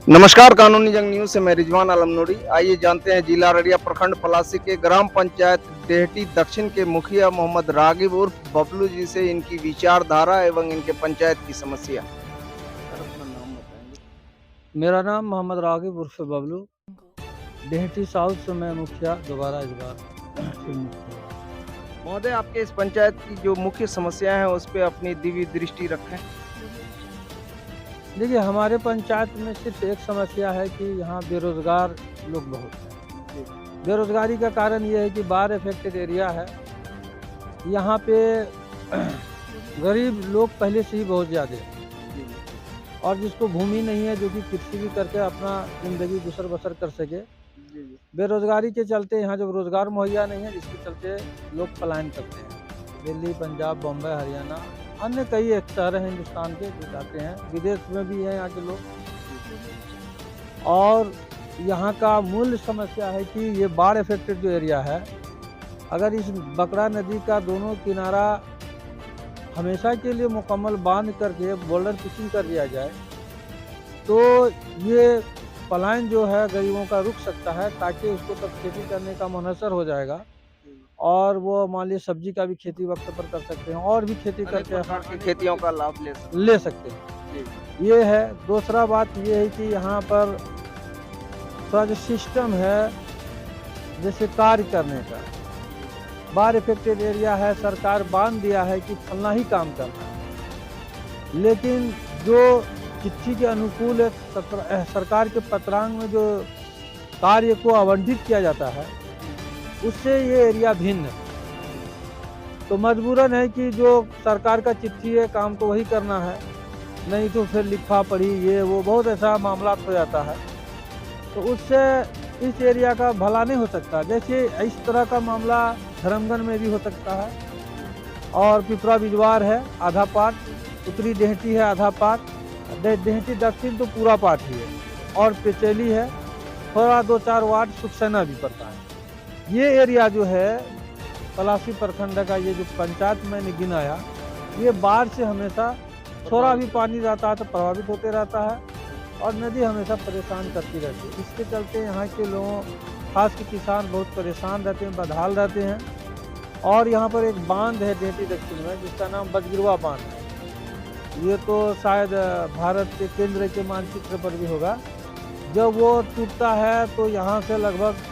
नमस्कार, कानूनी जंग न्यूज से मैं रिजवान आलम नूरी। आइए जानते हैं जिला अररिया प्रखंड पलासी के ग्राम पंचायत डेहटी दक्षिण के मुखिया मोहम्मद रागिब उर्फ बबलू जी से इनकी विचारधारा एवं इनके पंचायत की समस्या। सर, अपना नाम बताएंगे? मेरा नाम मोहम्मद रागिब उर्फ बबलू, डेहटी साउथ से मैं मुखिया दोबारा इस बार फिर मुखिया हुआ। महोदय, आपके इस पंचायत की जो मुख्य समस्या है उस पर अपनी दिव्य दृष्टि रखें। देखिए, हमारे पंचायत में सिर्फ एक समस्या है कि यहाँ बेरोजगार लोग बहुत हैं। बेरोजगारी का कारण ये है कि बाढ़ इफेक्टेड एरिया है। यहाँ पे गरीब लोग पहले से ही बहुत ज़्यादा हैं और जिसको भूमि नहीं है, जो कि कृषि भी करके अपना ज़िंदगी गुजर बसर कर सके। बेरोजगारी के चलते यहाँ जब रोजगार मुहैया नहीं है, जिसके चलते लोग पलायन करते हैं। दिल्ली, पंजाब, बम्बई, हरियाणा, अन्य कई एक शहर हैं हिंदुस्तान के जो जाते हैं। विदेश में भी हैं यहाँ के लोग। और यहाँ का मूल समस्या है कि ये बाढ़ इफेक्टेड जो एरिया है, अगर इस बकरा नदी का दोनों किनारा हमेशा के लिए मुकम्मल बांध करके बॉर्डर फिशिंग कर दिया जाए तो ये पलायन जो है गरीबों का रुक सकता है, ताकि उसको तब खेती करने का मुनहसर हो जाएगा और वो मान लीजिए सब्जी का भी खेती वक्त पर कर सकते हैं और भी खेती करके खेतियों का लाभ ले सकते हैं। ये है। दूसरा बात ये है कि यहाँ पर थोड़ा जो सिस्टम है जैसे कार्य करने का, बाढ़ इफेक्टेड एरिया है, सरकार बांध दिया है कि फलना ही काम करना है, लेकिन जो चिट्ठी के अनुकूल सरकार के पत्रांग में जो कार्य को आवंटित किया जाता है उससे ये एरिया भिन्न है। तो मजबूरन है कि जो सरकार का चिट्ठी है काम तो वही करना है, नहीं तो फिर लिखा पढ़ी ये वो बहुत ऐसा मामला हो जाता है। तो उससे इस एरिया का भला नहीं हो सकता। जैसे इस तरह का मामला धर्मगन में भी हो सकता है और पिपरा बिजवार है आधा पार्ट, उत्तरी डेहटी है आधा पार्ट, डेहटी दक्षिण तो पूरा पार्ट ही है, और पेचेली है, थोड़ा 2-4 वार्ड सुखसेना भी पड़ता है। ये एरिया जो है पलासी प्रखंड का, ये जो पंचायत मैंने गिनाया, ये बाढ़ से हमेशा थोड़ा भी पानी रहता है तो प्रभावित होते रहता है और नदी हमेशा परेशान करती रहती है। इसके चलते यहाँ के लोगों, खास के किसान बहुत परेशान रहते हैं, बदहाल रहते हैं। और यहाँ पर एक बांध है डेहटी दक्षिण में जिसका नाम बजगिरवा बांध है। ये तो शायद भारत के केंद्र के मानचित्र पर भी होगा। जब वो टूटता है तो यहाँ से लगभग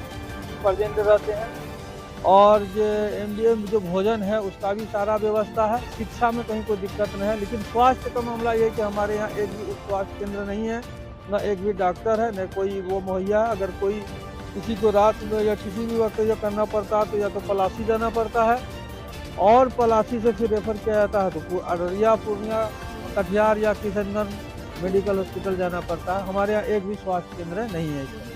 प्रेजेंट रहते हैं और जो एमडीएम जो भोजन है उसका भी सारा व्यवस्था है। शिक्षा में कहीं कोई दिक्कत नहीं है, लेकिन स्वास्थ्य का मामला ये है कि हमारे यहाँ एक भी स्वास्थ्य केंद्र नहीं है, न एक भी डॉक्टर है, न कोई वो मुहैया। अगर कोई किसी को रात में या किसी भी वक्त ये करना पड़ता है तो या तो पलासी जाना पड़ता है और पलासी से फिर रेफर किया जाता है तो अररिया, पूर्णिया, कटिहार या किशनगंज मेडिकल हॉस्पिटल जाना पड़ता है। हमारे यहाँ एक भी स्वास्थ्य केंद्र नहीं है।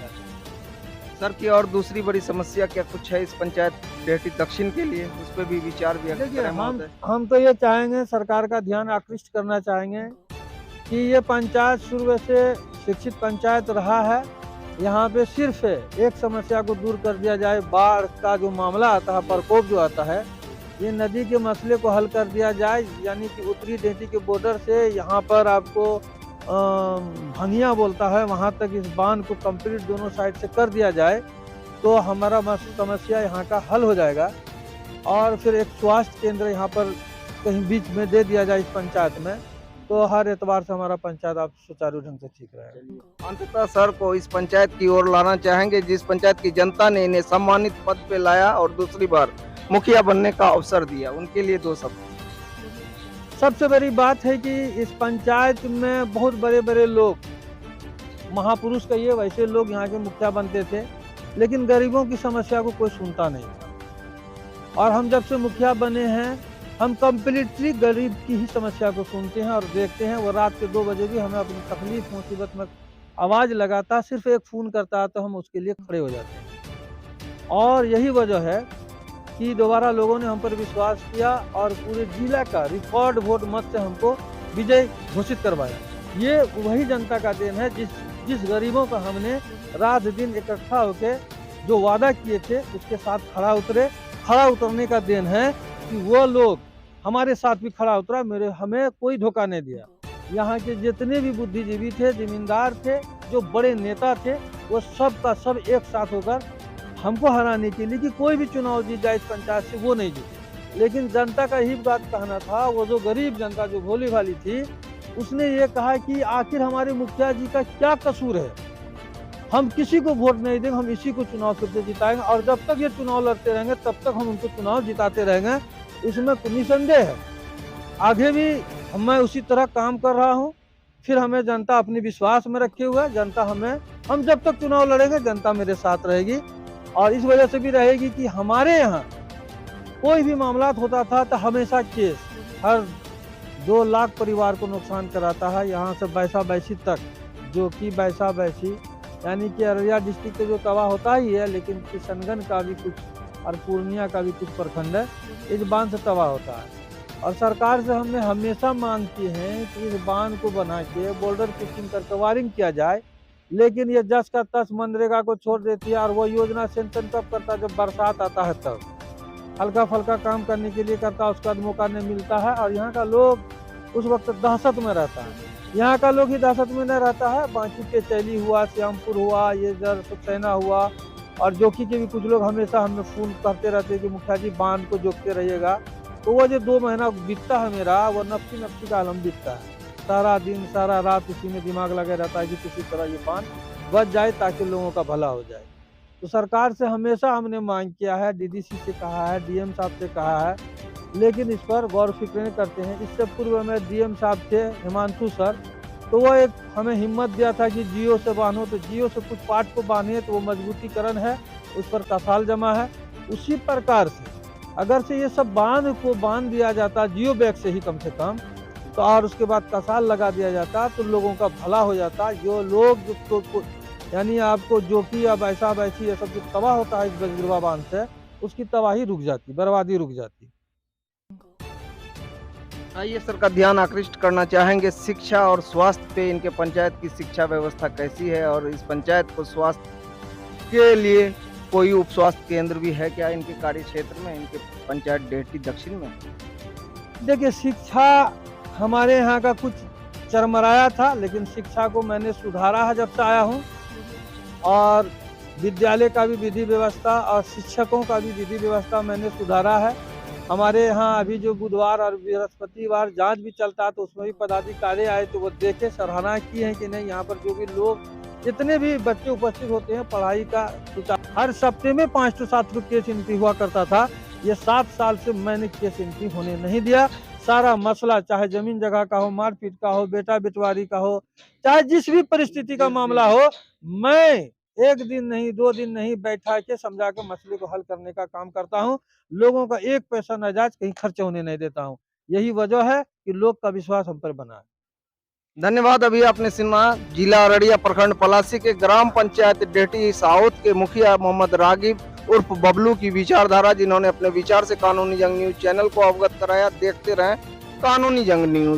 सर की और दूसरी बड़ी समस्या क्या कुछ है इस पंचायत डेहटी दक्षिण के लिए, उस पर भी विचार व्यक्त करें? हम तो ये चाहेंगे, सरकार का ध्यान आकृष्ट करना चाहेंगे कि ये पंचायत शुरू से शिक्षित पंचायत रहा है। यहाँ पे सिर्फ एक समस्या को दूर कर दिया जाए, बाढ़ का जो मामला आता है, प्रकोप जो आता है, ये नदी के मसले को हल कर दिया जाए। यानी कि उत्तरी डेहटी के बॉर्डर से यहाँ पर आपको भंगिया बोलता है, वहाँ तक इस बांध को कंप्लीट दोनों साइड से कर दिया जाए तो हमारा समस्या यहाँ का हल हो जाएगा। और फिर एक स्वास्थ्य केंद्र यहाँ पर कहीं बीच में दे दिया जाए इस पंचायत में, तो हर एतबार से हमारा पंचायत आप सुचारू ढंग से ठीक रहेगा। अंततः सर को इस पंचायत की ओर लाना चाहेंगे जिस पंचायत की जनता ने इन्हें सम्मानित पद पे लाया और दूसरी बार मुखिया बनने का अवसर दिया, उनके लिए 2 शब्द। सबसे बड़ी बात है कि इस पंचायत में बहुत बड़े बड़े लोग, महापुरुष कहिए, वैसे लोग यहाँ के मुखिया बनते थे, लेकिन गरीबों की समस्या को कोई सुनता नहीं था। और हम जब से मुखिया बने हैं, हम कम्प्लीटली गरीब की ही समस्या को सुनते हैं और देखते हैं। वो रात के 2 बजे भी हमें अपनी तकलीफ मुसीबत में आवाज़ लगाता, सिर्फ एक फ़ोन करता है तो हम उसके लिए खड़े हो जाते हैं। और यही वजह है कि दोबारा लोगों ने हम पर विश्वास किया और पूरे जिला का रिकॉर्ड वोट मत से हमको विजय घोषित करवाया। ये वही जनता का देन है जिस गरीबों का हमने रात दिन इकट्ठा होकर जो वादा किए थे उसके साथ खड़ा उतरे। खड़ा उतरने का देन है कि वो लोग हमारे साथ भी खड़ा उतरा, हमें कोई धोखा नहीं दिया। यहाँ के जितने भी बुद्धिजीवी थे, जमींदार थे, जो बड़े नेता थे वो सब का सब एक साथ होकर हमको हराने के लिए कि कोई भी चुनाव जीत जाए इस पंचायत से, वो नहीं जीते। लेकिन जनता का ही बात कहना था, वो जो गरीब जनता जो भोली भाली थी, उसने ये कहा कि आखिर हमारे मुखिया जी का क्या कसूर है, हम किसी को वोट नहीं देंगे, हम इसी को चुनाव फिर से जिताएंगे और जब तक ये चुनाव लड़ते रहेंगे तब तक हम उनको चुनाव जिताते रहेंगे। इसमें निसंदेह है, आगे भी मैं उसी तरह काम कर रहा हूँ। फिर हमें जनता अपनी विश्वास में रखे हुआ है, जनता हम जब तक चुनाव लड़ेंगे जनता मेरे साथ रहेगी और इस वजह से भी रहेगी कि हमारे यहाँ कोई भी मामला होता था तो हमेशा केस हर 2 लाख परिवार को नुकसान कराता है। यहाँ से बैसा बैसी तक, जो कि बैसा बैसी यानी कि अररिया डिस्ट्रिक्ट जो तबाह होता ही है, लेकिन किशनगंज का भी कुछ और पूर्णिया का भी कुछ प्रखंड है इस बांध से तबाह होता है। और सरकार से हमने हमेशा मांग की है कि इस बांध को बना के बॉर्डर फिशिंग करके वायरिंग किया जाए, लेकिन ये 10 का 10 मनरेगा को छोड़ देती है और वो योजना सेंक्शन तब करता है जब बरसात आता है, तब हल्का फल्का काम करने के लिए करता है, उसका मौका नहीं मिलता है। और यहाँ का लोग उस वक्त दहशत में रहता है, यहाँ का लोग ही दहशत में नहीं रहता है। बाकी के चैली हुआ, श्यामपुर हुआ, ये जर सुखसैना हुआ और जोखी के भी कुछ लोग हमेशा हमें फोन करते रहते हैं कि मुखिया जी बांध को जोखते रहिएगा। तो वो जो 2 महीना बीतता है मेरा, वो नफ्सी का आलम बीतता है, सारा दिन सारा रात उसी में दिमाग लगे रहता है कि किसी तरह ये बांध बच जाए ताकि लोगों का भला हो जाए। तो सरकार से हमेशा हमने मांग किया है, डीडीसी से कहा है, डीएम साहब से कहा है, लेकिन इस पर गौर फिक्र नहीं करते हैं। इससे पूर्व में डीएम साहब थे हिमांशु सर, तो वो एक हमें हिम्मत दिया था कि जियो से बांधो, तो जियो से कुछ पार्ट को बांधे तो वो मजबूतीकरण है, उस पर कसाल जमा है। उसी प्रकार से अगर से ये सब बांध को बांध दिया जाता जियो बैग से ही कम से कम, तो और उसके बाद कसाल लगा दिया जाता तो लोगों का भला हो जाता। जो लोग जो यानी आपको जो कि अब ऐसा वैसी ये सब जो तबाह होता है इस बजरवा बांध से, उसकी तबाही रुक जाती, बर्बादी रुक जाती। आइए सर का ध्यान आकृष्ट करना चाहेंगे शिक्षा और स्वास्थ्य पे। इनके पंचायत की शिक्षा व्यवस्था कैसी है और इस पंचायत को स्वास्थ्य के लिए कोई उप स्वास्थ्य केंद्र भी है क्या इनके कार्य क्षेत्र में, इनके पंचायत डेहटी दक्षिण में? देखिए, शिक्षा हमारे यहाँ का कुछ चरमराया था, लेकिन शिक्षा को मैंने सुधारा है जब से आया हूँ। और विद्यालय का भी विधि व्यवस्था और शिक्षकों का भी विधि व्यवस्था मैंने सुधारा है। हमारे यहाँ अभी जो बुधवार और बृहस्पतिवार जांच भी चलता है, तो उसमें भी पदाधिकारी आए तो वो देखे, सराहना की है कि नहीं, यहाँ पर जो भी लोग जितने भी बच्चे उपस्थित होते हैं पढ़ाई का हर सप्ताह में 5 से 7 केस एंट्री हुआ करता था। ये 7 साल से मैंने केस एंट्री होने नहीं दिया। सारा मसला चाहे जमीन जगह का हो, मारपीट का हो, बेटा बेटवारी का हो, चाहे जिस भी परिस्थिति का मामला हो, मैं 1 दिन नहीं 2 दिन नहीं बैठा के समझा के मसले को हल करने का काम करता हूँ। लोगों का 1 पैसा नाजायज कहीं खर्च होने नहीं देता हूँ। यही वजह है कि लोग का विश्वास हम पर बना है। धन्यवाद। अभी आपने सुना जिला अररिया प्रखंड पलासी के ग्राम पंचायत डेहटी साउथ के मुखिया मोहम्मद रागिब उर्फ बबलू की विचारधारा, जिन्होंने अपने विचार से कानूनी जंग न्यूज चैनल को अवगत कराया। देखते रहें कानूनी जंग न्यूज।